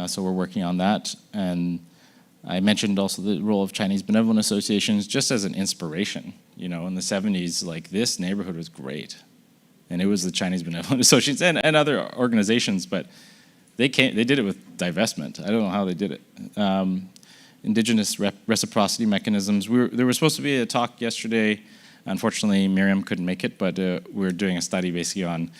So we're working on that. And I mentioned also the role of Chinese benevolent associations just as an inspiration. In the 70s, like this neighborhood was great. And it was the Chinese benevolent associations and other organizations, but they did it with divestment. I don't know how they did it. Indigenous reciprocity mechanisms. There was supposed to be a talk yesterday. Unfortunately, Miriam couldn't make it, but we're doing a study basically on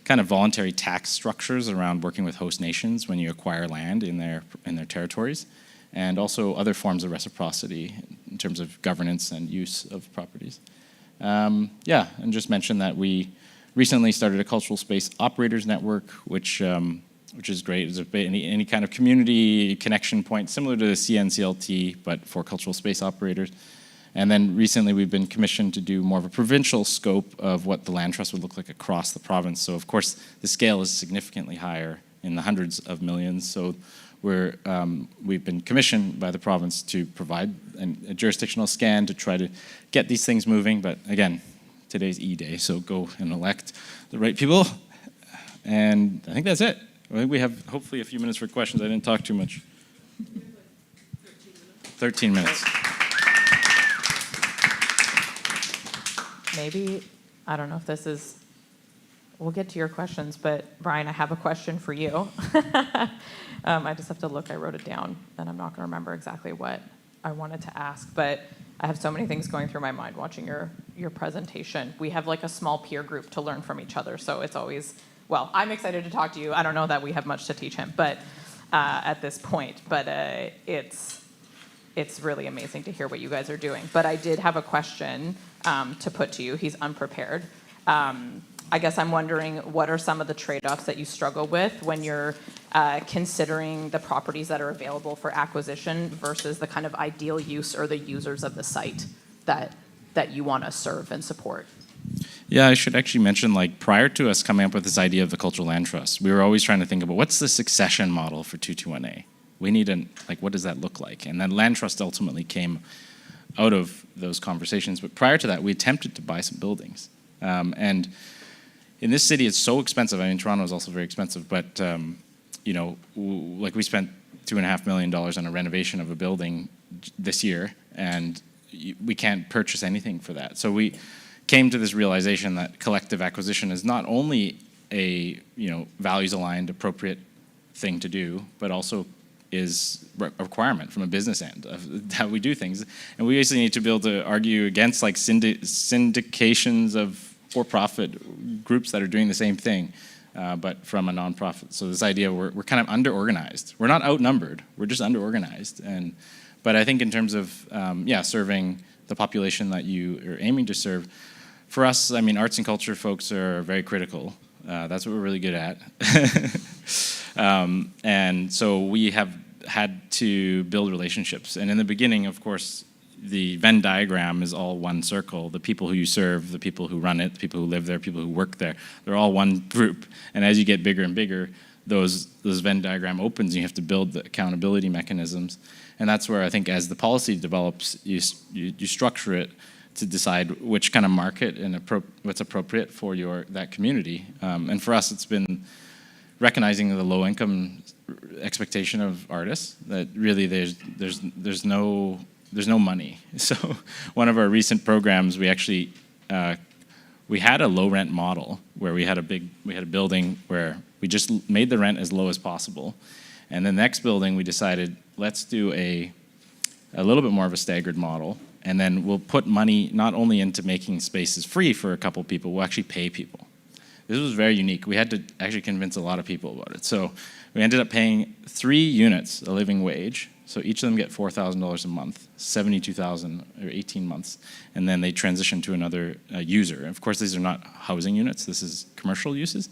kind of voluntary tax structures around working with host nations when you acquire land in their territories, and also other forms of reciprocity in terms of governance and use of properties. And just mention that we recently started a cultural space operators network, which is great. It's any kind of community connection point, similar to the CLT, but for cultural space operators. And then recently we've been commissioned to do more of a provincial scope of what the land trust would look like across the province. So of course, the scale is significantly higher in the hundreds of millions. So we've been commissioned by the province to provide a jurisdictional scan to try to get these things moving. But again, today's E-Day, so go and elect the right people. And I think that's it. I think we have hopefully a few minutes for questions. I didn't talk too much. 13 minutes. Maybe, I don't know if this is, we'll get to your questions, but Brian, I have a question for you. I just have to look, I wrote it down, and I'm not gonna remember exactly what I wanted to ask, but I have so many things going through my mind watching your presentation. We have like a small peer group to learn from each other, so it's always, well, I'm excited to talk to you. I don't know that we have much to teach him, but at this point, but it's really amazing to hear what you guys are doing. But I did have a question to put to you. He's unprepared. I guess I'm wondering, what are some of the trade-offs that you struggle with when you're considering the properties that are available for acquisition versus the kind of ideal use or the users of the site that you want to serve and support? Yeah, I should actually mention, like, prior to us coming up with this idea of the Cultural Land Trust, we were always trying to think about what's the succession model for 221A? We need what does that look like? And then Land Trust ultimately came out of those conversations. But prior to that, we attempted to buy some buildings. And in this city, it's so expensive. I mean, Toronto is also very expensive, but like we spent $2.5 million on a renovation of a building this year, and we can't purchase anything for that. So we came to this realization that collective acquisition is not only a values-aligned, appropriate thing to do, but also is a requirement from a business end of how we do things. And we basically need to be able to argue against like syndications of for-profit groups that are doing the same thing, but from a nonprofit. So this idea we're kind of under-organized. We're not outnumbered, we're just under-organized. But I think in terms of serving the population that you are aiming to serve, for us, I mean, arts and culture folks are very critical. That's what we're really good at. And so we have had to build relationships. And in the beginning, of course, the Venn diagram is all one circle. The people who you serve, the people who run it, the people who live there, people who work there, they're all one group. And as you get bigger and bigger, those Venn diagram opens, and you have to build the accountability mechanisms. And that's where I think as the policy develops, you structure it to decide which kind of market and what's appropriate for that community. And for us, it's been recognizing the low income expectation of artists, that really there's no money. So one of our recent programs, we actually we had a low rent model where we had a building where we just made the rent as low as possible. And the next building, we decided, let's do a little bit more of a staggered model, and then we'll put money not only into making spaces free for a couple people, we'll actually pay people. This was very unique. We had to actually convince a lot of people about it. So we ended up paying 3 units a living wage. So each of them get $4,000 a month, $72,000 or 18 months, and then they transition to another user. Of course, these are not housing units. This is commercial uses.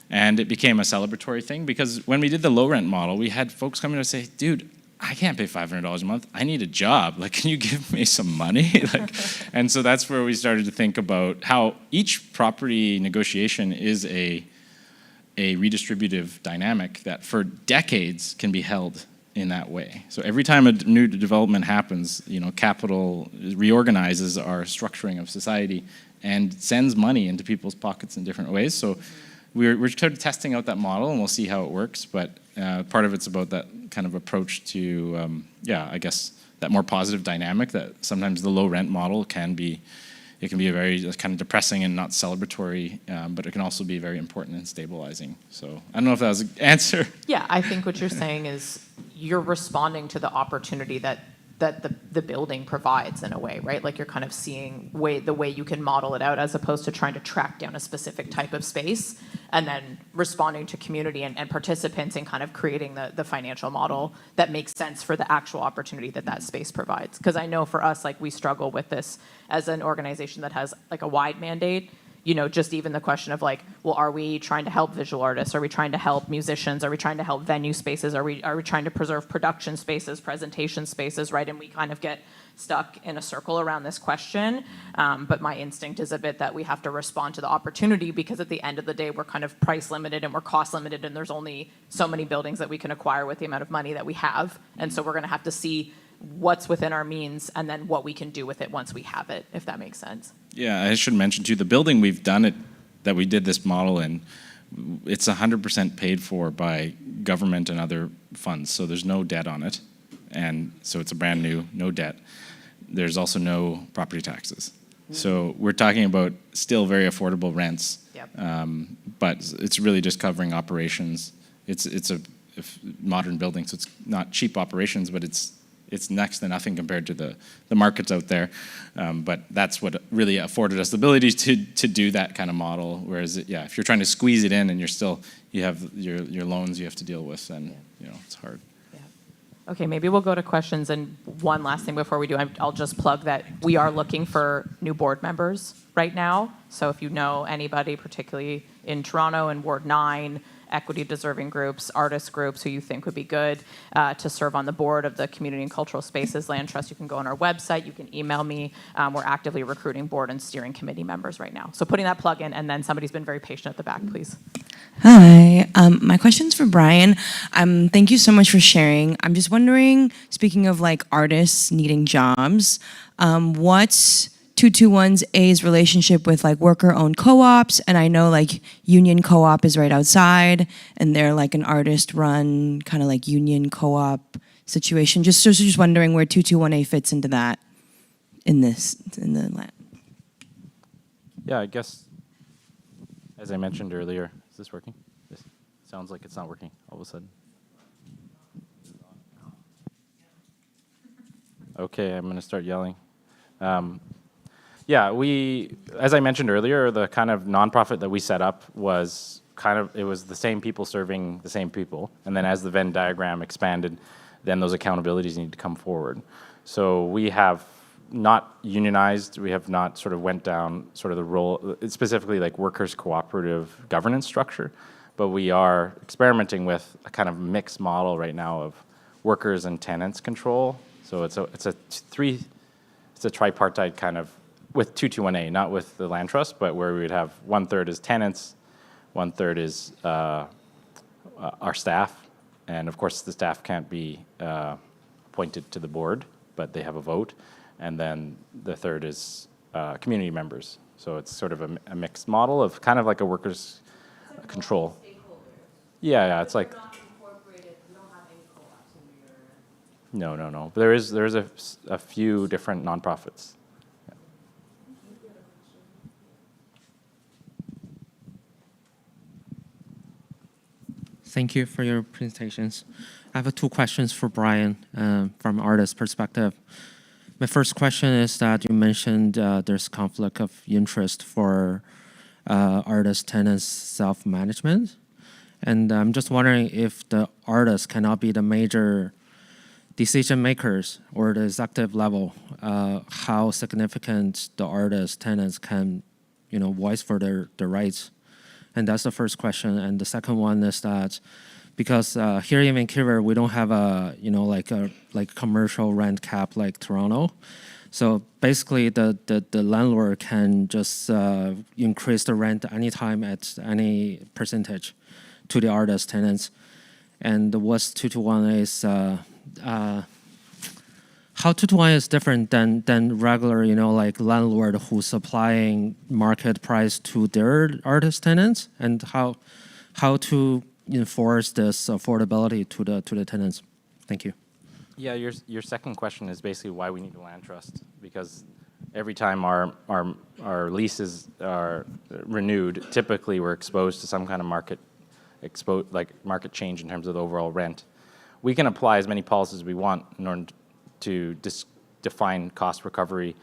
And it became a celebratory thing because when we did the low rent model, we had folks come in and say, dude, I can't pay $500 a month. I need a job. Like, can you give me some money? And so that's where we started to think about how each property negotiation is a redistributive dynamic that for decades can be held in that way. So every time a new development happens, capital reorganizes our structuring of society and sends money into people's pockets in different ways. So we're sort of testing out that model, and we'll see how it works. But part of it's about that kind of approach to, I guess, that more positive dynamic that sometimes the low rent model can be. It can be a very kind of depressing and not celebratory, but it can also be very important and stabilizing. So I don't know if that was an answer. Yeah, I think what you're saying is you're responding to the opportunity that the building provides in a way, right? Like you're kind of seeing the way you can model it out as opposed to trying to track down a specific type of space and then responding to community and participants in kind of creating the financial model that makes sense for the actual opportunity that space provides. Because I know for us, like we struggle with this as an organization that has like a wide mandate. Just even the question of like, well, are we trying to help visual artists? Are we trying to help musicians? Are we trying to help venue spaces? Are we trying to preserve production spaces, presentation spaces, right? And we kind of get stuck in a circle around this question. But my instinct is a bit that we have to respond to the opportunity because at the end of the day, we're kind of price limited and we're cost limited and there's only so many buildings that we can acquire with the amount of money that we have. And so we're going to have to see what's within our means and then what we can do with it once we have it, if that makes sense. Yeah, I should mention too, the building we've done it, that we did this model in, it's 100% paid for by government and other funds, so there's no debt on it. And so it's a brand new, no debt. There's also no property taxes. So we're talking about still very affordable rents, but it's really just covering operations. It's a modern building, so it's not cheap operations, but it's next to nothing compared to the markets out there. But that's what really afforded us the ability to do that kind of model. Whereas, if you're trying to squeeze it in and you have your loans you have to deal with, then it's hard. Okay, maybe we'll go to questions. And one last thing before we do, I'll just plug that we are looking for new board members right now. So if you know anybody, particularly in Toronto and Ward 9, equity deserving groups, artist groups who you think would be good to serve on the board of the Community and Cultural Spaces Land Trust, you can go on our website, you can email me. We're actively recruiting board and steering committee members right now. So putting that plug in, and then somebody's been very patient at the back, please. Hi, my question's for Brian. Thank you so much for sharing. I'm just wondering, speaking of like artists needing jobs, what's 221's A's relationship with like worker-owned co-ops? And I know like Union Co-op is right outside, and they're like an artist-run kind of like union co-op situation. Just wondering where 221A fits into that in the land. Yeah, I guess as I mentioned earlier, is this working? This sounds like it's not working all of a sudden. Okay, I'm going to start yelling. As I mentioned earlier, the kind of nonprofit that we set up was it was the same people serving the same people. And then as the Venn diagram expanded, then those accountabilities need to come forward. So we have not unionized, we have not sort of went down sort of the role, specifically like workers' cooperative governance structure, but we are experimenting with a kind of mixed model right now of workers and tenants control. So it's a tripartite kind of, with 221A, not with the land trust, but where we would have 1/3 is tenants, 1/3 is our staff, and of course the staff can't be appointed to the board, but they have a vote. And then the third is community members. So it's sort of a mixed model of kind of like a workers' control. Yeah, it's like. No. There is a few different nonprofits. Thank you for your presentations. I have two questions for Brian from artist perspective. My first question is that you mentioned there's conflict of interest for artist tenants self-management. And I'm just wondering if the artists cannot be the major decision makers or the executive level, how significant the artist tenants can, voice for their rights. And that's the first question. And the second one is that because here in Vancouver, we don't have a, like commercial rent cap like Toronto. So basically the landlord can just increase the rent anytime at any percentage to the artist tenants. And what's 2-to-1 is, how 2-to-1 is different than regular, like landlord who's supplying market price to their artist tenants, and how to enforce this affordability to the tenants. Thank you. Yeah, your second question is basically why we need a land trust, because every time our leases are renewed, typically we're exposed to some kind of market change in terms of the overall rent. We can apply as many policies as we want in order to define cost recovery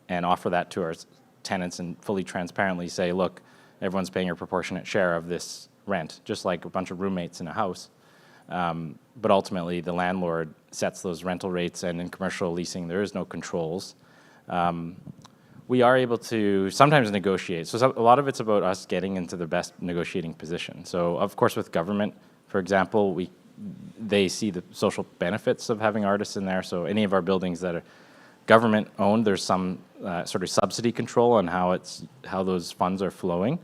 and offer that to our tenants and fully transparently say, look, everyone's paying a proportionate share of this rent, just like a bunch of roommates in a house. But ultimately, the landlord sets those rental rates, and in commercial leasing, there is no controls. We are able to sometimes negotiate. So a lot of it's about us getting into the best negotiating position. So of course, with government, for example, they see the social benefits of having artists in there. So any of our buildings that are government owned, there's some sort of subsidy control on how those funds are flowing.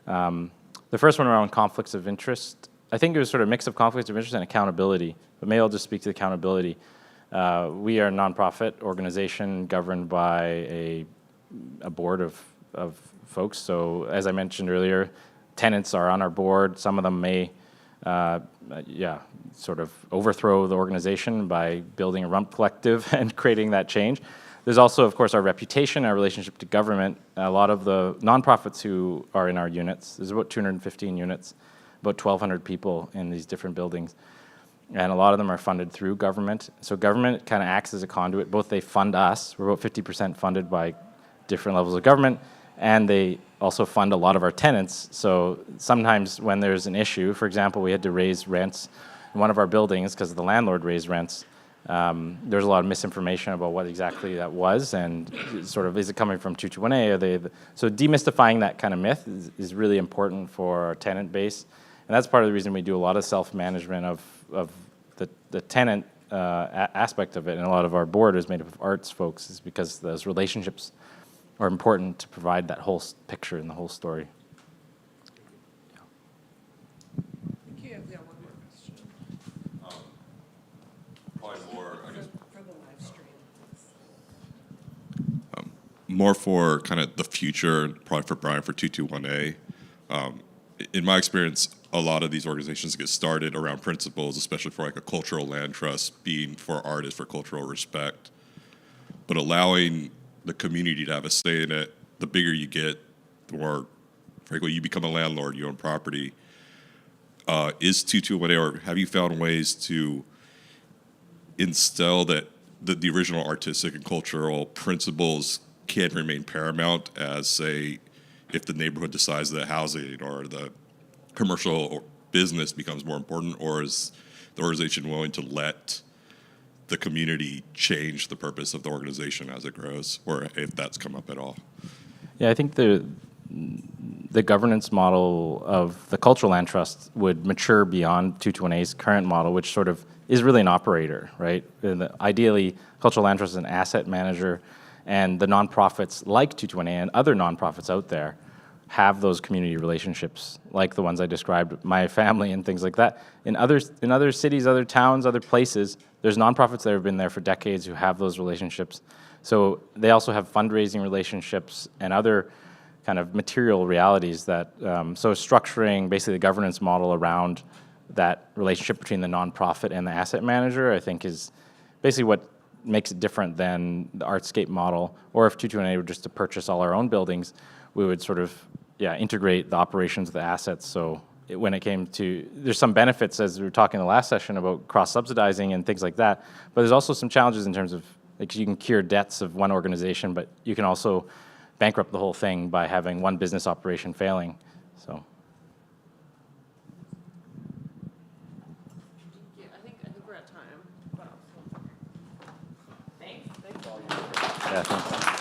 The first one around conflicts of interest, I think it was sort of a mix of conflicts of interest and accountability, but maybe I'll just speak to accountability. We are a nonprofit organization governed by a board of folks. So as I mentioned earlier, tenants are on our board. Some of them may sort of overthrow the organization by building a rump collective and creating that change. There's also, of course, our reputation, our relationship to government. A lot of the nonprofits who are in our units, there's about 215 units, about 1,200 people in these different buildings. And a lot of them are funded through government. So government kind of acts as a conduit. Both they fund us, we're about 50% funded by different levels of government, and they also fund a lot of our tenants. So sometimes when there's an issue, for example, we had to raise rents in one of our buildings because the landlord raised rents. There's a lot of misinformation about what exactly that was, and sort of, is it coming from 221A? So demystifying that kind of myth is really important for our tenant base. And that's part of the reason we do a lot of self-management of the tenant aspect of it. And a lot of our board is made up of arts folks, is because those relationships are important to provide that whole picture and the whole story. More for kind of the future, probably for Brian, for 221A. In my experience, a lot of these organizations get started around principles, especially for like a cultural land trust, being for artists, for cultural respect. But allowing the community to have a say in it, the bigger you get, the more, frankly, you become a landlord, you own property. Is 221A, or have you found ways to instill that the original artistic and cultural principles can remain paramount as, say, if the neighborhood decides that housing or the commercial or business becomes more important, or is the organization willing to let the community change the purpose of the organization as it grows, or if that's come up at all? Yeah, I think the governance model of the Cultural Land Trust would mature beyond 221A's current model, which sort of is really an operator, right? And ideally, Cultural Land Trust is an asset manager, and the nonprofits like 221A and other nonprofits out there have those community relationships, like the ones I described, my family and things like that. In other cities, other towns, other places, there's nonprofits that have been there for decades who have those relationships. So they also have fundraising relationships and other kind of material realities that, so structuring basically the governance model around that relationship between the nonprofit and the asset manager, I think is basically what makes it different than the Artscape model. Or if 221A were just to purchase all our own buildings, we would sort of, integrate the operations of the assets. So when it came to, there's some benefits, as we were talking in the last session about cross-subsidizing and things like that, but there's also some challenges in terms of, like, you can cure debts of one organization, but you can also bankrupt the whole thing by having one business operation failing. So. Yeah, I think we're at time. Thanks. Yeah, thanks.